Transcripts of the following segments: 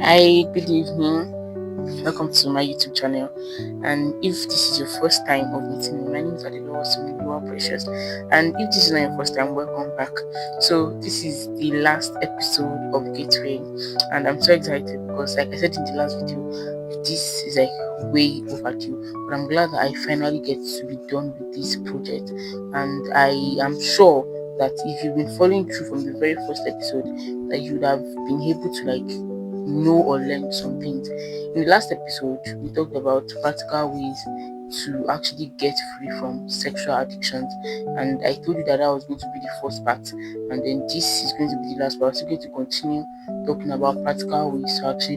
Hi, good evening. Welcome to my YouTube channel. And if this is your first time of meeting me, my name is Adelowo Sumidua Precious. And if this is not your first time, welcome back. So this is the last episode of Gateway, and I'm so excited because, like I said in the last video, this is like way overdue. But I'm glad that I finally get to be done with this project, and I am sure that if you've been following through from the very first episode, that you would have been able to know or learn some things. In the last episode, we talked about practical ways to actually get free from sexual addictions, and I told you that that was going to be the first part, and then this is going to be the last part. We're going to continue talking about practical ways to actually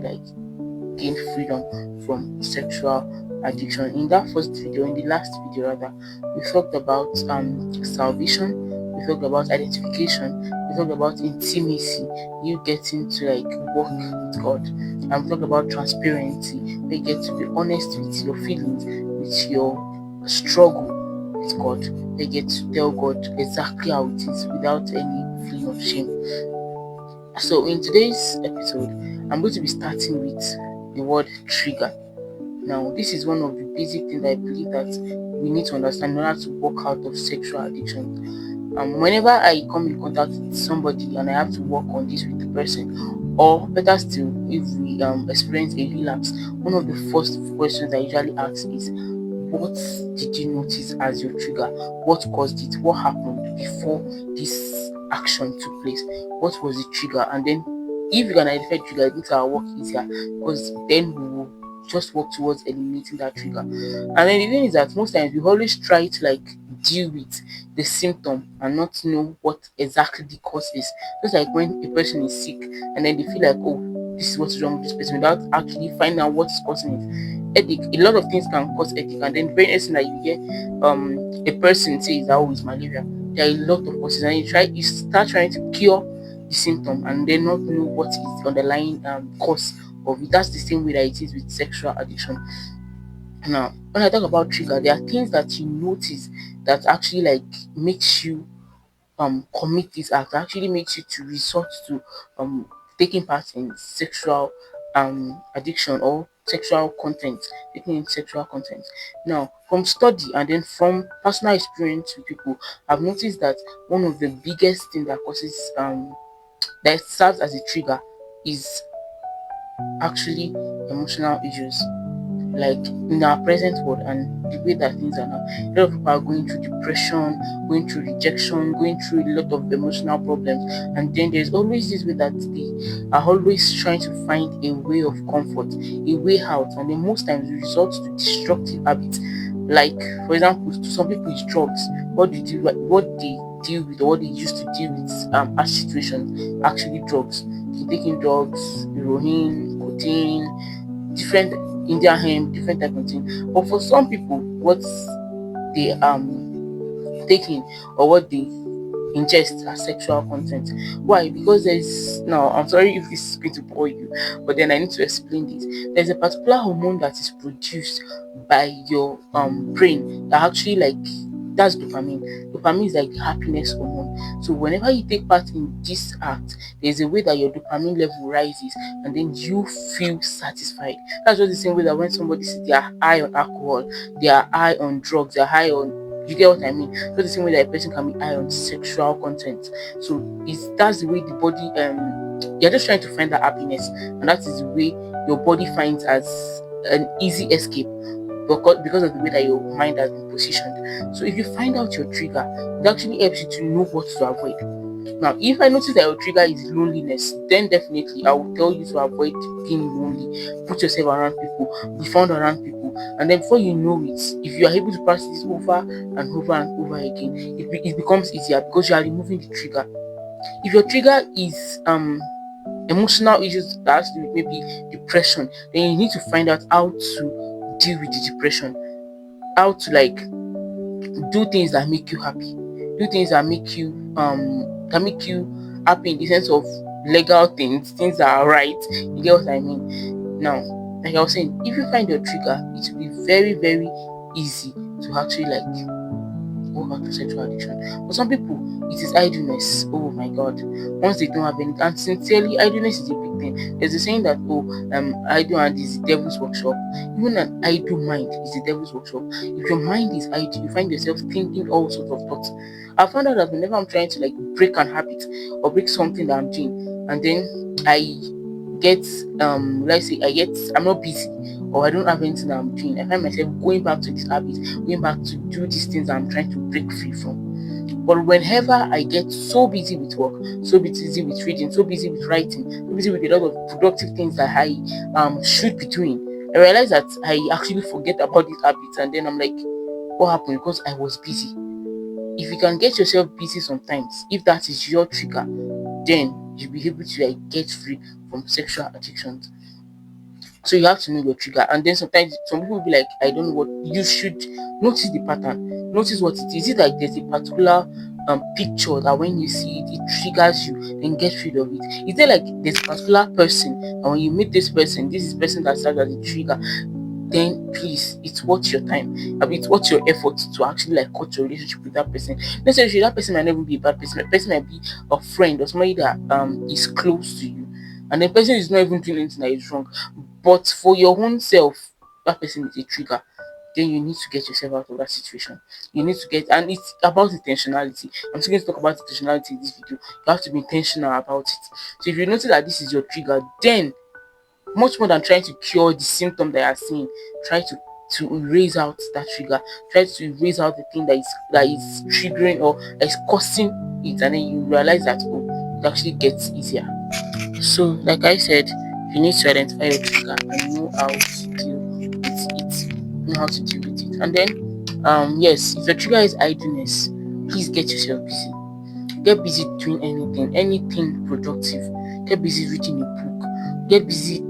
gain freedom from sexual addiction. In that first video, in the last video rather, we talked about salvation, we talked about identification, we talked about intimacy, you getting to work with God, and we talked about transparency, where you get to be honest with your feelings, with your struggle with God, where you get to tell God exactly how it is without any feeling of shame. So in today's episode, I'm going to be starting with the word trigger. Now, this is one of the basic things I believe that we need to understand in order to walk out of sexual addiction. Whenever I come in contact with somebody and I have to work on this with the person, or better still, if we experience a relapse, one of the first questions I usually ask is, what did you notice as your trigger? What caused it? What happened before this action took place? What was the trigger? And then, if you can identify the trigger, it makes our work easier because then we will just work towards eliminating that trigger. And then the thing is that most times we always try to deal with the symptom and not know what exactly the cause is. Just like when a person is sick and then they feel like, oh, this is what's wrong with this person without actually finding out what is causing it. Headache, a lot of things can cause headache, and then the very next thing that you hear a person say is that, oh, it's malaria. There are a lot of causes, and you start trying to cure the symptom and then not know what is the underlying cause of it. That's the same way that it is with sexual addiction. Now, when I talk about trigger, there are things that you notice that actually makes you commit this act, actually makes you to resort to taking part in sexual addiction or sexual content, taking in sexual content. Now, from study and then from personal experience with people, I've noticed that one of the biggest thing that causes that serves as a trigger is actually emotional issues, like in our present world and the way that things are now. A lot of people are going through depression, going through rejection, going through a lot of emotional problems, and then there's always this way that they are always trying to find a way of comfort, a way out, and then most times it results to destructive habits. Like, for example, to some people it's drugs. What they deal with, or what they used to deal with as situations, actually drugs. They're taking drugs, heroin, cocaine, different Indian hemp, different type of thing. But for some people, what they taking or what they ingest as sexual content. Why? Because there's, now I'm sorry if this is going to bore you, but then I need to explain this. There's a particular hormone that is produced by your brain that actually that's dopamine. Dopamine is like the happiness hormone. So whenever you take part in this act, there's a way that your dopamine level rises and then you feel satisfied. That's just the same way that when somebody says they are high on alcohol, they are high on drugs, they are high on, you get what I mean? Just the same way that a person can be high on sexual content. So that's the way the body you're just trying to find that happiness, and that is the way your body finds as an easy escape because of the way that your mind has been positioned. So if you find out your trigger, it actually helps you to know what to avoid. Now, if I notice that your trigger is loneliness, then definitely I will tell you to avoid being lonely. Put yourself around people, be found around people, and then before you know it, if you are able to practice this over and over and over again, it becomes easier because you are removing the trigger. If your trigger is emotional issues that has to do with maybe depression, then you need to find out how to deal with the depression, how to do things that make you happy, do things that make you happy in the sense of legal things that are right. You get what I mean? Now, like I was saying, if you find your trigger, it will be very, very easy to actually work out of sexual addiction. For some people, it is idleness. Oh my god. Once they don't have any, and sincerely, idleness is a big thing. There's a saying that idle hand is the devil's workshop. Even an idle mind is the devil's workshop. If your mind is idle, you find yourself thinking all sorts of thoughts. I found out that whenever I'm trying to like break an habit or break something that I'm doing, and then I get let's say I'm not busy or I don't have anything that I'm doing, I find myself going back to this habit, going back to do these things that I'm trying to break free from. But whenever I get so busy with work, so busy with reading, so busy with writing, so busy with a lot of productive things that I should be doing, I realize that I actually forget about these habits, and then I'm like, what happened? Because I was busy. If you can get yourself busy sometimes, if that is your trigger, then you'll be able to like get free from sexual addictions. So you have to know your trigger, and then sometimes some people will be like, I don't know what. You should notice the pattern, notice what it is. It like there's a particular picture that when you see it, it triggers you, then get rid of it. Is there like there's a particular person, and when you meet this is person that serves as a trigger, then please, it's worth your time. I mean, it's worth your effort to actually like cut your relationship with that person. Necessarily, that person might never be a bad person. That person might be a friend or somebody that is close to you, and the person is not even doing anything that is wrong. But for your own self, that person is a trigger. Then you need to get yourself out of that situation. You need to get, and it's about intentionality. I'm still going to talk about intentionality in this video. You have to be intentional about it. So if you notice that this is your trigger, then much more than trying to cure the symptom that you're seeing, try to erase out that trigger, try to erase out the thing that is triggering or that is causing it, and then you realize that it actually gets easier. So like I said, you need to identify your trigger and know how to deal with it, and then yes, if your trigger is idleness, please get yourself busy. Get busy doing anything productive. Get busy reading a book. Get busy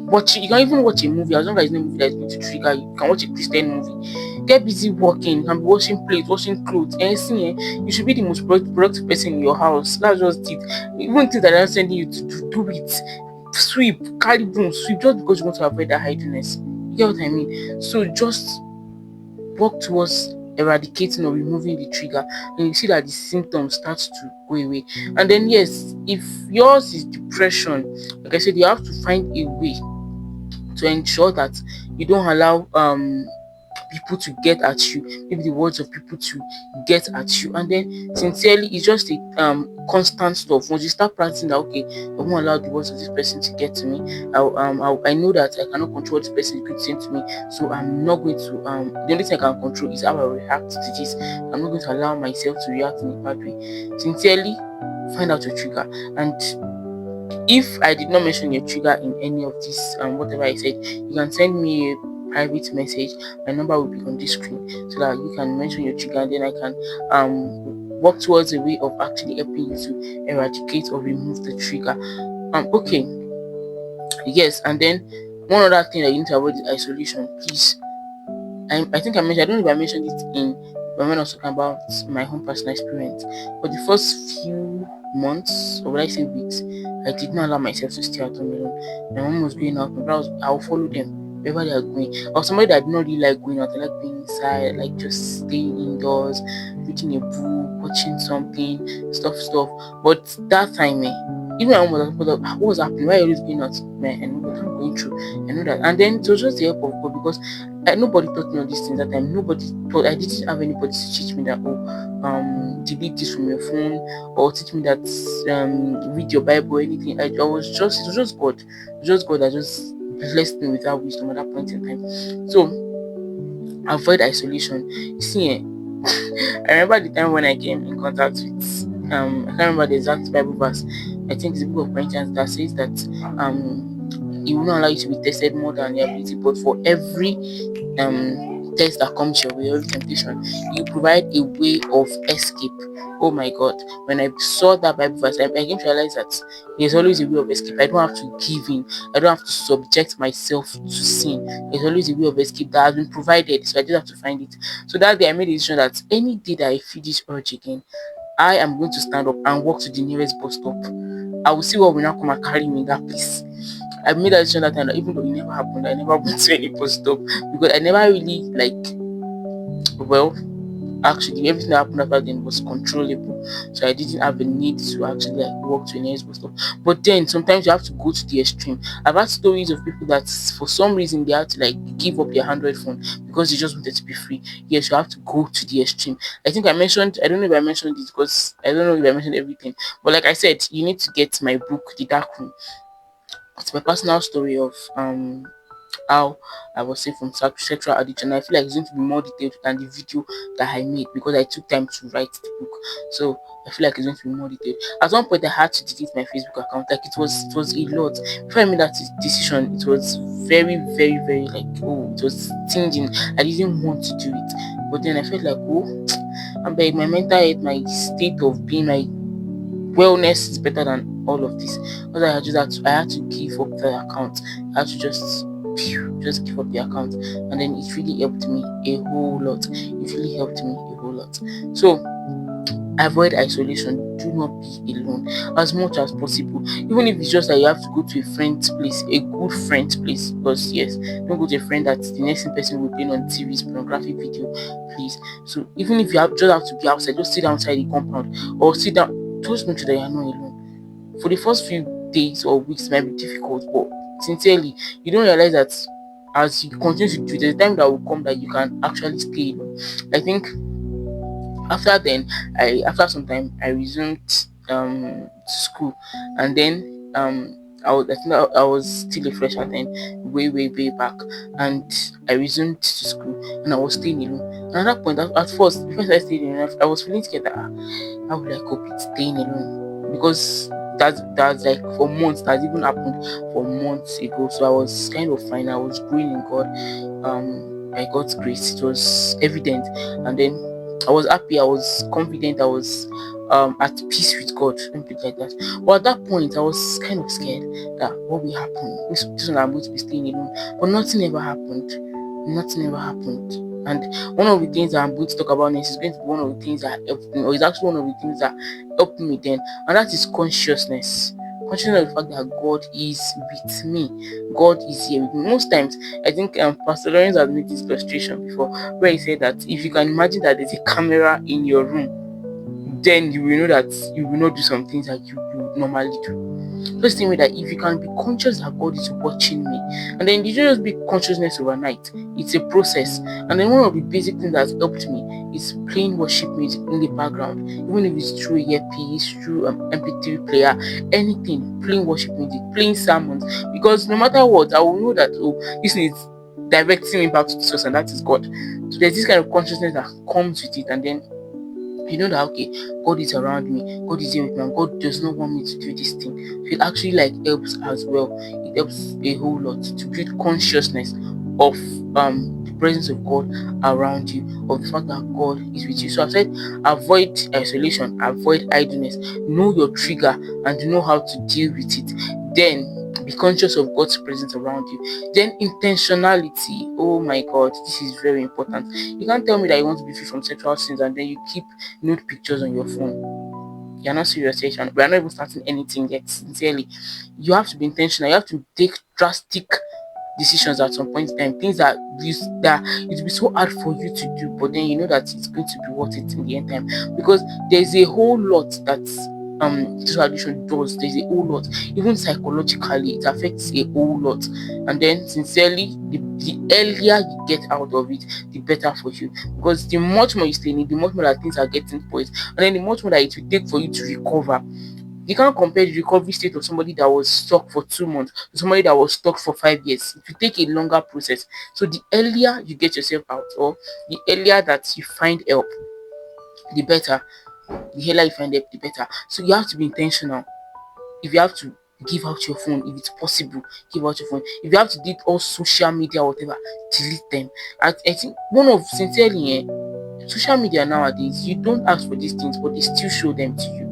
watching. You can even watch a movie, as long as it's not a movie that's going to trigger you. You can watch a Christian movie. Get busy working. You can be washing plates, washing clothes. And see, you should be the most productive person in your house. That's just it. Even things that I'm sending you to do it. Sweep, carry broom, sweep, just because you want to avoid that idleness. You get what I mean? So just work towards eradicating or removing the trigger, and you see that the symptoms start to go away. And then yes, if yours is depression, like I said, you have to find a way to ensure that you don't allow people to get at you, maybe the words of people to get at you. And then sincerely, it's just a constant stuff. Once you start practicing that, okay, I won't allow the words of this person to get to me. I know that I cannot control what this person is going to say to me, so I'm not going to the only thing I can control is how I react to this. I'm not going to allow myself to react in a bad way. Sincerely, find out your trigger. And if I did not mention your trigger in any of this whatever I said, you can send me a private message. My number will be on this screen, so that you can mention your trigger, and then I can work towards a way of actually helping you to eradicate or remove the trigger. Okay, yes. And then one other thing that you need to avoid is isolation. Please, I think I mentioned, I don't know if I mentioned it in when I was talking about my own personal experience, but the first few months, or would I say weeks, I did not allow myself to stay at home alone. My mom was going out, my brother I'll follow them wherever they are going. I was somebody that did not really like going out. I like being inside, like just staying indoors, reading a book, watching something, stuff. But that time, even my mom was like, what was happening? Why are you always going out? Man, I know what I'm going through. I know that. And then it was just the help of God, because nobody taught me all these things that time. I didn't have anybody to teach me that, delete this from your phone, or teach me that read your Bible or anything. It was just God. It was just God that just blessed me with that wisdom at that point in time. So avoid isolation. You see, I remember the time when I came in contact with I can't remember the exact Bible verse. I think it's the book of Corinthians that says that he will not allow you to be tested more than your ability, but for every test that comes your way, every temptation, you provide a way of escape. Oh my God, when I saw that Bible verse, I came to realize that there's always a way of escape. I don't have to give in, I don't have to subject myself to sin. There's always a way of escape that has been provided, so I just have to find it. So that day I made a decision that any day that I feel this urge again, I am going to stand up and walk to the nearest bus stop. I will see what will now come and carry me in that place. I made that decision that time, that even though it never happened, I never went to any bus stop, because I never really well, actually everything that happened after then was controllable, so I didn't have a need to actually like walk to a nearest bus stop. But then sometimes you have to go to the extreme. I've had stories of people that for some reason they had to like give up their Android phone because they just wanted to be free. Yes, you have to go to the extreme. I think I mentioned, I don't know if I mentioned this because I don't know if I mentioned everything, but like I said, you need to get my book, The Dark Room. It's my personal story of how I was saved from sexual addiction. I feel like it's going to be more detailed than the video that I made because I took time to write the book. So I feel like it's going to be more detailed. At one point, I had to delete my Facebook account. Like it was a lot. Before I made that decision, it was very, very, very like it was stinging. I didn't want to do it, but then I felt like I'm like my mental health, my state of being, my wellness is better than all of this. Because I had to give up the account. I had to just give up the account, and then it really helped me a whole lot. It really helped me a whole lot. So avoid isolation. Do not be alone as much as possible. Even if it's just that you have to go to a friend's place, a good friend's place. Because yes, don't go to a friend that the next person will be on TV's pornographic video, please. So even if just have to be outside, just sit outside the compound or sit down. Just make sure that you are not alone. For the first few days or weeks, it might be difficult, but sincerely, you don't realize that as you continue to do, there's a time that will come that you can actually stay alone. I think after then, after some time I resumed school, and then I think I was still a fresher then, way back, and I resumed to school and I was staying alone. And at that point, at first, before I stayed alone, I was feeling scared that how would I cope with staying alone, because that's like for months, that's even happened for months ago. So I was kind of fine. I was growing in God. By God's grace, it was evident, and then I was happy, I was confident, I was at peace with God, and things like that. But at that point, I was kind of scared that what will happen. This one I'm going to be staying alone, but nothing ever happened. Nothing ever happened. And one of the things that I'm going to talk about next is going to be one of the things that helped me, or is actually one of the things that helped me then, and that is consciousness. Consciousness of the fact that God is with me. God is here with me. Most times, I think Pastor Lawrence has made this illustration before, where he said that if you can imagine that there's a camera in your room, then you will know that you will not do some things that you would normally do. Just think that if you can be conscious that God is watching me, and then you don't just be consciousness overnight, it's a process. And then one of the basic things that's helped me is playing worship music in the background, even if it's through earpiece, through MP3 player, anything, playing worship music, playing sermons, because no matter what, I will know that this is directing me back to the source, and that is God. So there's this kind of consciousness that comes with it, and then you know that okay, God is around me, God is here with me, and God does not want me to do this thing. So it actually like helps as well. It helps a whole lot to build consciousness of the presence of God around you, of the fact that God is with you. So I've said avoid isolation, avoid idleness, know your trigger and know how to deal with it. Then be conscious of God's presence around you. Then intentionality. Oh my God, this is very important. You can't tell me that you want to be free from sexual sins and then you keep nude pictures on your phone. You're not serious, Session. We're not even starting anything yet. Sincerely, you have to be intentional. You have to take drastic decisions at some point in time. Things that it will be so hard for you to do, but then you know that it's going to be worth it in the end time, because there's a whole lot that sexual addiction does. There's a whole lot, even psychologically, it affects a whole lot. And then, sincerely, the earlier you get out of it, the better for you, because the much more you stay in it, the much more that things are getting spoiled, and then the much more that it will take for you to recover. You can't compare the recovery state of somebody that was stuck for 2 months to somebody that was stuck for 5 years. It will take a longer process. So the earlier you get yourself out, or the earlier that you find help, the better. The earlier you find help, the better. So you have to be intentional. If you have to give out your phone, if it's possible, give out your phone. If you have to delete all social media, whatever, delete them. I think one of sincerely, social media nowadays, you don't ask for these things, but they still show them to you.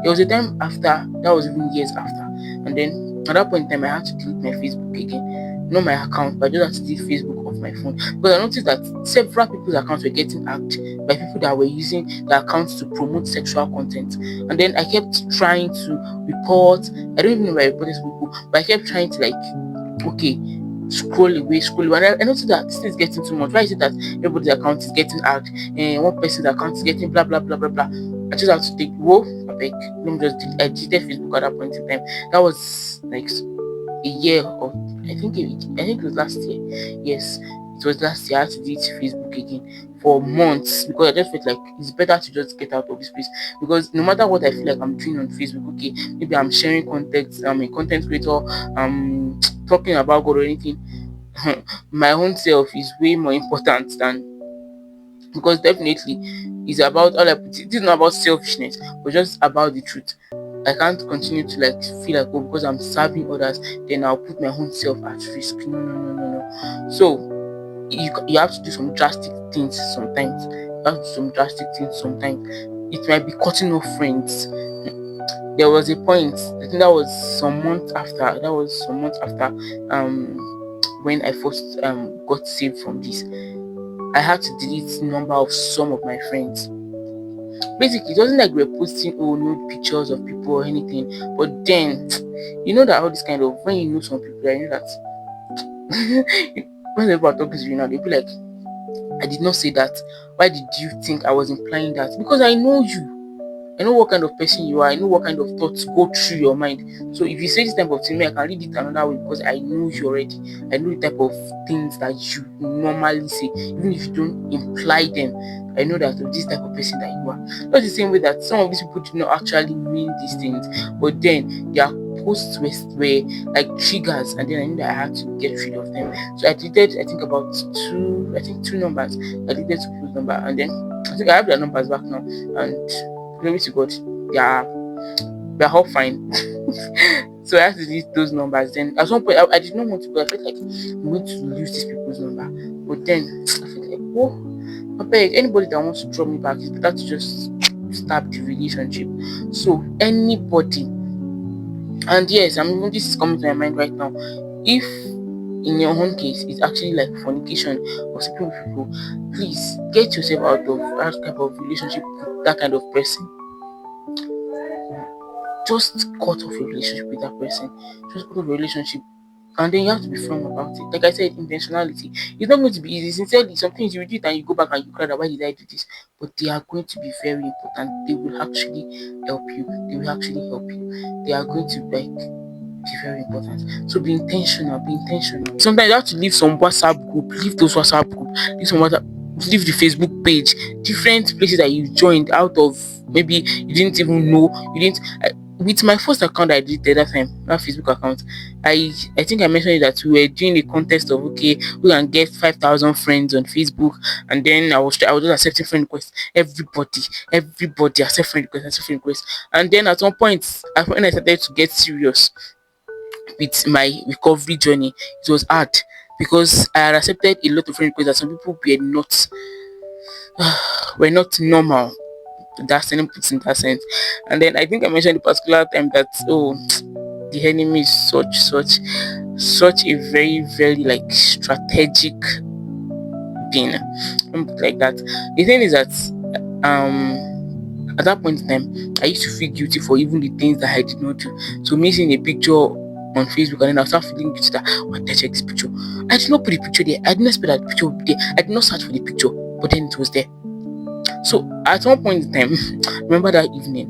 There was a time after, that was even years after, and then at that point in time, I had to delete my Facebook again. Not my account, but I just had to delete Facebook off my phone, because I noticed that several people's accounts were getting hacked by people that were using the accounts to promote sexual content. And then I kept trying to report. I don't even know if I reported to people, but I kept trying to like, okay, scroll away, scroll away. And I noticed that this is getting too much. Why is it that everybody's account is getting hacked and one person's account is getting blah blah blah blah blah? I just have to take whoa, I beg. Let me just I deleted Facebook at that point in time. That was like a year or I think it was last year. Yes, it was last year. I had to delete Facebook again for months because I just felt like it's better to just get out of this place, because no matter what I feel like I'm doing on Facebook, okay, maybe I'm sharing content, I'm a content creator, I'm talking about God or anything, my own self is way more important than, because definitely it's about all I put it. This is not about selfishness, but just about the truth. I can't continue to like feel like, oh, because I'm serving others, then I'll put my own self at risk. No, no, no, no, no. So you have to do some drastic things sometimes. You have to do some drastic things sometimes. It might be cutting off friends. There was a point, I think that was some months after. That was some months after when I first got saved from this. I had to delete the number of some of my friends. Basically, it wasn't like we were posting nude pictures of people or anything, but then you know that all this kind of, when you know some people, I know that when people are talking to you now, they'll be like, I did not say that. Why did you think I was implying that? Because I know you. I know what kind of person you are. I know what kind of thoughts go through your mind. So if you say this type of thing, I can read it another way because I know you already. I know the type of things that you normally say, even if you don't imply them. I know that of this type of person that you are. Not the same way that some of these people do not actually mean these things, but then their posts were like triggers, and then I knew that I had to get rid of them. So I deleted, I think about two numbers. I deleted two people's number, and then I think I have their numbers back now, and glory to God, they're all fine. So I had to delete those numbers. Then at some point, I did not want to go. I felt like I'm going to lose these people's number. But then I felt like, oh, I beg, anybody that wants to draw me back, it's better to just stop the relationship. So anybody, and yes, I mean this is coming to my mind right now. If in your own case it's actually like fornication or sleeping with people, please get yourself out of that type of relationship with that kind of person. Just cut off a relationship with that person. Just cut off a relationship. And then you have to be firm about it. Like I said, intentionality. It's not going to be easy. Sincerely, some things you do it and you go back and you cry that why did I do this? But they are going to be very important. They will actually help you. They will actually help you. They are going to be very important. So be intentional. Be intentional. Sometimes you have to leave some WhatsApp group. Leave those WhatsApp group. Leave the Facebook page. Different places that you joined out of maybe you didn't even know. You didn't. With my first account I did at that time, that Facebook account, I think I mentioned that we were doing a contest of, okay, we can get 5,000 friends on Facebook, and then I was just accepting friend requests. Everybody accept friend requests, and then at one point, when I started to get serious with my recovery journey, it was hard because I had accepted a lot of friend requests that some people were not normal. That's any puts in that sense. And then I think I mentioned the particular time that, oh, the enemy is such a very very like strategic being. Like that. The thing is that at that point in time I used to feel guilty for even the things that I did not do. So me seeing a picture on Facebook, and then I start feeling guilty that, oh, I check this picture. I did not put the picture there. I did not expect that the picture would be there. I did not search for the picture, but then it was there. So at one point in time, remember that evening,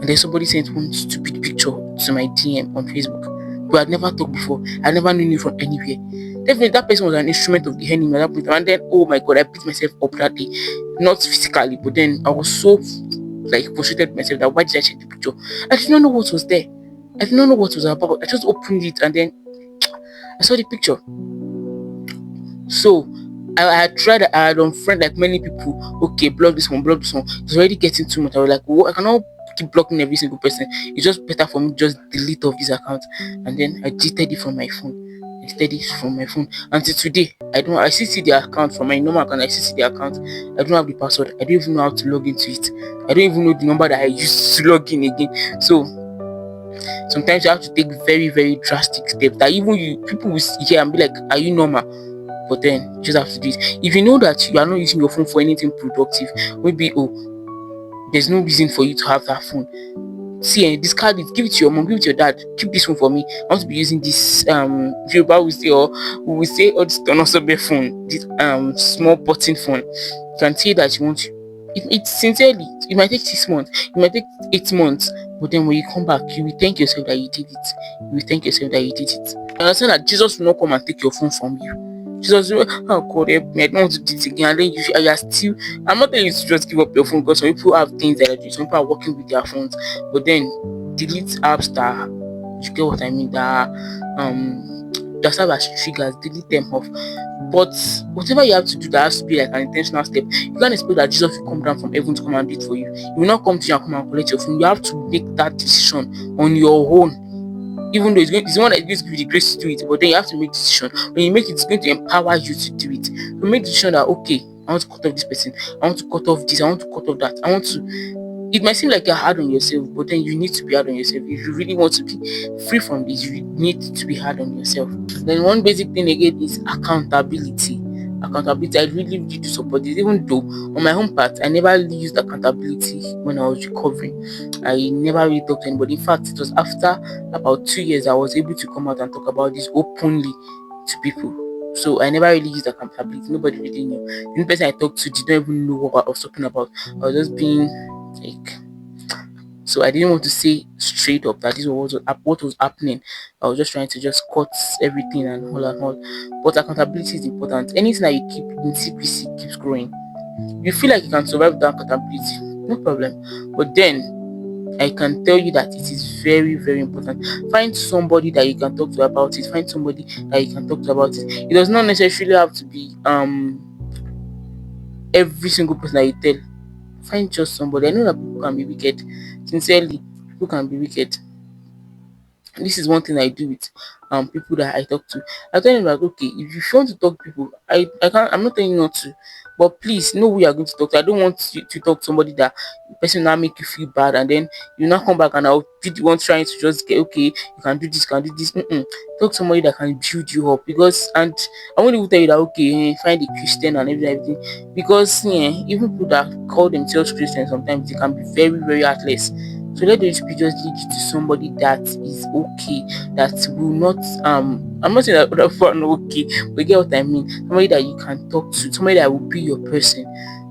and then somebody sent one stupid picture to my DM on Facebook. But I'd never talked before. I never knew you from anywhere. Definitely that person was an instrument of the enemy at that point. And then, oh my God, I beat myself up that day. Not physically, but then I was so like frustrated with myself that why did I check the picture? I did not know what was there. I did not know what it was about. I just opened it and then I saw the picture. So I had tried, I had unfriend like many people. Okay, block this one. It's already getting too much. I was like, oh, I cannot keep blocking every single person. It's just better for me to just delete off this account. And then I deleted it from my phone. I deleted it from my phone. Until today, I still see the account from my normal account. I still see the account. I don't have the password. I don't even know how to log into it. I don't even know the number that I used to log in again. So sometimes you have to take very, very drastic steps that even people will hear and be like, are you normal? But then you just have to do it. If you know that you are not using your phone for anything productive, maybe, oh, there's no reason for you to have that phone. see, discard it, give it to your mom, give it to your dad, keep this phone for me. I want to be using this Yoruba will say, or we will say, oh, this Tonosobe phone, this small button phone. You can say that you want to. It sincerely, it might take 6 months, it might take 8 months, but then when you come back, you will thank yourself that you did it. You will thank yourself that you did it. You understand that Jesus will not come and take your phone from you. Jesus will, oh God, help me, I don't want to do this again. And then you are still, I'm not telling you to just give up your phone, because some people have things that are doing, some people are working with their phones, but then delete apps that, you get what I mean, that that serve as triggers, delete them off. But whatever you have to do, that has to be like an intentional step. You can't expect that Jesus will come down from heaven to come and do it for you. He will not come to you and come and collect your phone. You have to make that decision on your own. Even though it's the one that is going to give you the grace to do it, but then you have to make decision. When you make it, it's going to empower you to do it. You make the decision that, okay, I want to cut off this person, I want to cut off this, I want to cut off that, I want to. It might seem like you're hard on yourself, but then you need to be hard on yourself. If you really want to be free from this, you need to be hard on yourself. Then one basic thing again is accountability. Accountability, I really do support this, even though on my own part, I never really used accountability when I was recovering. I never really talked to anybody. In fact, it was after about 2 years I was able to come out and talk about this openly to people. So I never really used accountability. Nobody really knew. The only person I talked to did not even know what I was talking about. I was just being like, so I didn't want to say straight up that this was what was happening. I was just trying to just cut everything and all and all. But accountability is important. Anything that you keep in secrecy keeps growing. You feel like you can survive without accountability, no problem. But then I can tell you that it is very, very important. Find somebody that you can talk to about it. Find somebody that you can talk to about it. It does not necessarily have to be every single person that you tell. Find just somebody. I know that people can be wicked. Sincerely, people can be wicked. This is one thing I do with people that I talk to. I tell them that, okay, if you want to talk to people, I can't, I'm not telling you not to, but please know who you are going to talk to. I don't want you to talk to somebody that the person now make you feel bad, and then you now come back and I'll be the one trying to just get, okay, you can do this, can do this. Talk to somebody that can build you up, because, and I won't even tell you that, okay, find a Christian and everything, because even people that call themselves Christians, sometimes they can be very, very heartless. So let the Spirit just lead you to somebody that is okay, that will not I'm not saying that other people are not okay, but you get what I mean. Somebody that you can talk to, somebody that will be your person,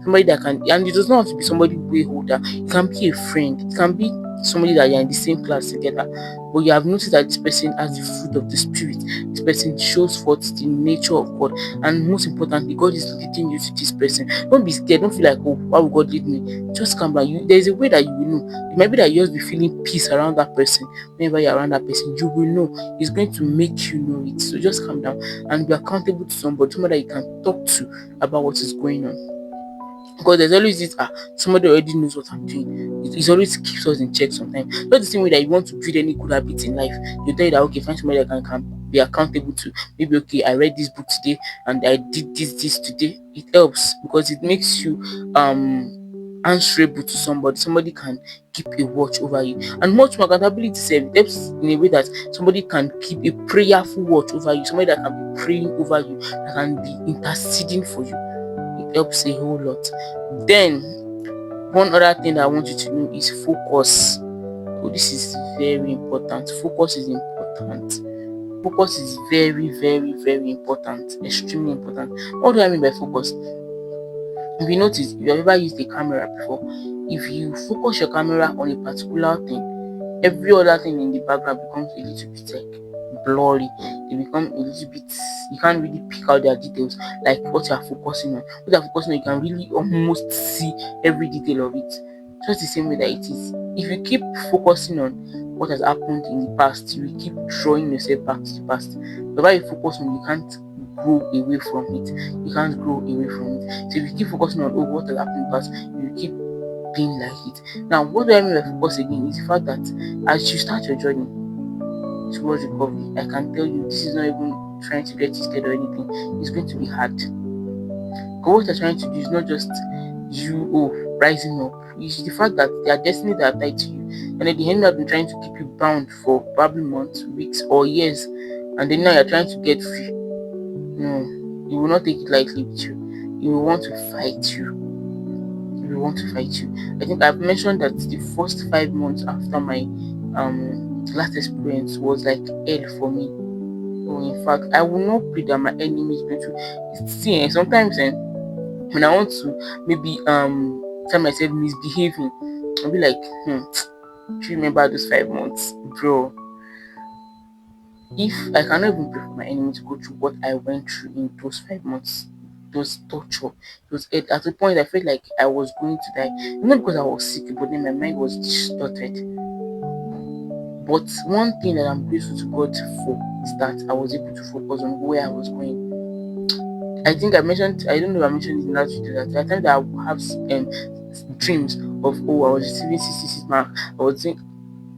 somebody that can, and it does not have to be somebody way older. It can be a friend, it can be somebody that you're in the same class together, but you have noticed that this person has the fruit of the Spirit. This person shows forth the nature of God, and most importantly, God is leading you to this person. Don't be scared. Don't feel like, oh, why would God lead me? Just come back. There's a way that you will know. It might be that you just be feeling peace around that person. Whenever you're around that person, you will know. It's going to make you know it. So just calm down and be accountable to somebody that you can talk to about what is going on. Because there's always this, somebody already knows what I'm doing. It always keeps us in check sometimes. Not the same way that you want to build any good habits in life. You tell you that, okay, find somebody that can be accountable to. Maybe, okay, I read this book today and I did this today. It helps because it makes you answerable to somebody. Somebody can keep a watch over you. And much more accountability self, it helps in a way that somebody can keep a prayerful watch over you. Somebody that can be praying over you, that can be interceding for you. It helps a whole lot. Then one other thing that I want you to know is focus. Oh, this is very important. Focus is important. Focus is very, very, very important. Extremely important. What do I mean by focus? If you notice, if you have ever used a camera before, if you focus your camera on a particular thing, every other thing in the background becomes a little bit like blurry. They become a little bit, you can't really pick out their details, like what you are focusing on. What you are focusing on, you can really almost see every detail of it. Just the same way that it is. If you keep focusing on what has happened in the past, you will keep drawing yourself back to the past. Whatever you focus on, you can't grow away from it. You can't grow away from it. So if you keep focusing on, oh, what has happened in the past, you keep being like it. Now, what do I mean by focus again? Is the fact that as you start your journey towards recovery, I can tell you this is not even trying to get you scared or anything. It's going to be hard. Because what you're trying to do is not just you rising up. It's the fact that there are destinies that are tied to you. And at the end have been trying to keep you bound for probably months, weeks, or years. And then now you're trying to get free. No, you will not take it lightly with you. You will want to fight you. You we want to fight you. I think I've mentioned that the first 5 months after my last experience was like hell for me. Oh, in fact, I will not pray that my enemies going to see. Sometimes, when I want to maybe tell myself misbehaving, I'll be like, do you remember those 5 months, bro? If I cannot even pray for my enemy to go through what I went through in those 5 months, those torture, those at a point I felt like I was going to die. Not because I was sick, but then my mind was distorted. But one thing that I'm grateful to God for is that I was able to focus on where I was going. I think I mentioned, I don't know if I mentioned it in that video, that at times that I would have dreams of, oh, I was receiving 66 mark. I was doing,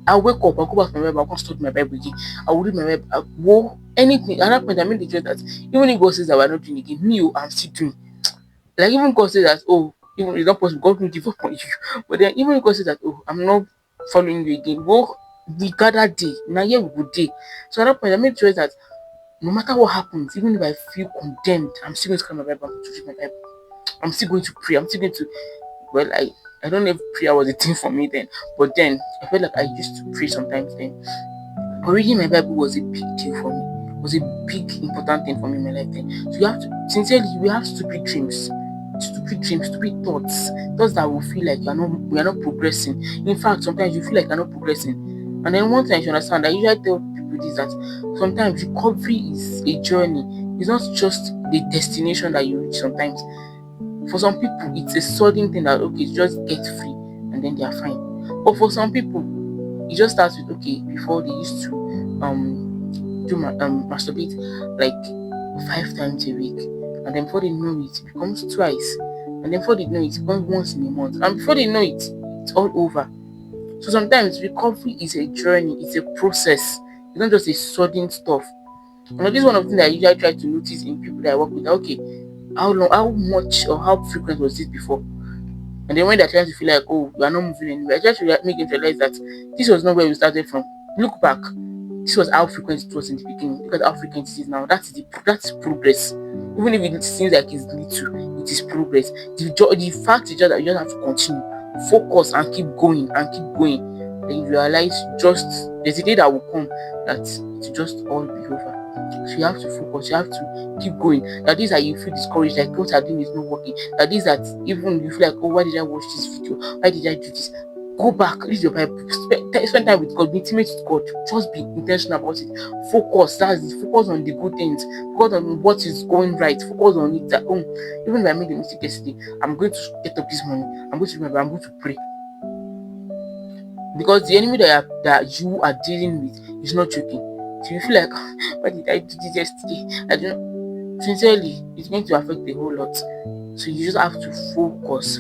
I'll wake up, I'll go back to my Bible, I'll come study my Bible again. I will read my Bible, whoa, anything. At that point, I made the choice that even if God says that we're not doing again, me, I'm still doing. Like, even God says that, oh, even it's not possible, God will give up on you. But then, even if God says that, oh, I'm not following you again, well, we gather day. Now, here we go day. So at that point, I made the choice that no matter what happens, even if I feel condemned, I'm still going to come my Bible, I'm going to read my Bible. I'm still going to pray. I'm still going to, well, I don't know if prayer was a thing for me then, but then I felt like I used to pray sometimes then. But reading my Bible was a big deal for me. It was a big, important thing for me in my life then. So you have to, sincerely, we have stupid dreams, stupid thoughts that will feel like we are not progressing. In fact, sometimes you feel like you're not progressing. And then one thing I should understand, I usually tell people this, that sometimes recovery is a journey. It's not just the destination that you reach sometimes. For some people, it's a sudden thing that, okay, just get free and then they are fine. But for some people, it just starts with, okay, before they used to masturbate like 5 times a week, and then before they know it becomes twice, and then before they know it becomes once in a month, and before they know it, it's all over. So sometimes recovery is a journey, it's a process. It's not just a sudden stuff. And this is one of the things that I usually try to notice in people that I work with. Okay, how long, how much, or how frequent was this before? And then when they're trying to feel like, oh, we are not moving anywhere, I try to make them realize that this was not where we started from. Look back. This was how frequent it was in the beginning. Look at how frequent it is now. That's progress. Even if it seems like it's little, it is progress. The fact is just that you just have to continue, focus, and keep going and keep going. Then you realize there's a day that will come that it will just all be over. So you have to focus, you have to keep going. That is that you feel discouraged, like what you're doing is not working. That is that even you feel like, oh, why did I watch this video? Why did I do this? Go back, read your Bible, spend time with God, be intimate with God. Just be intentional about it. Focus, focus on the good things, focus on what is going right, focus on it. That, even if I made a mistake yesterday, I'm going to get up this morning, I'm going to remember, I'm going to pray. Because the enemy that you are dealing with is not joking. So you feel like, why did I do this yesterday? I don't know. Sincerely, it's going to affect a whole lot. So you just have to focus.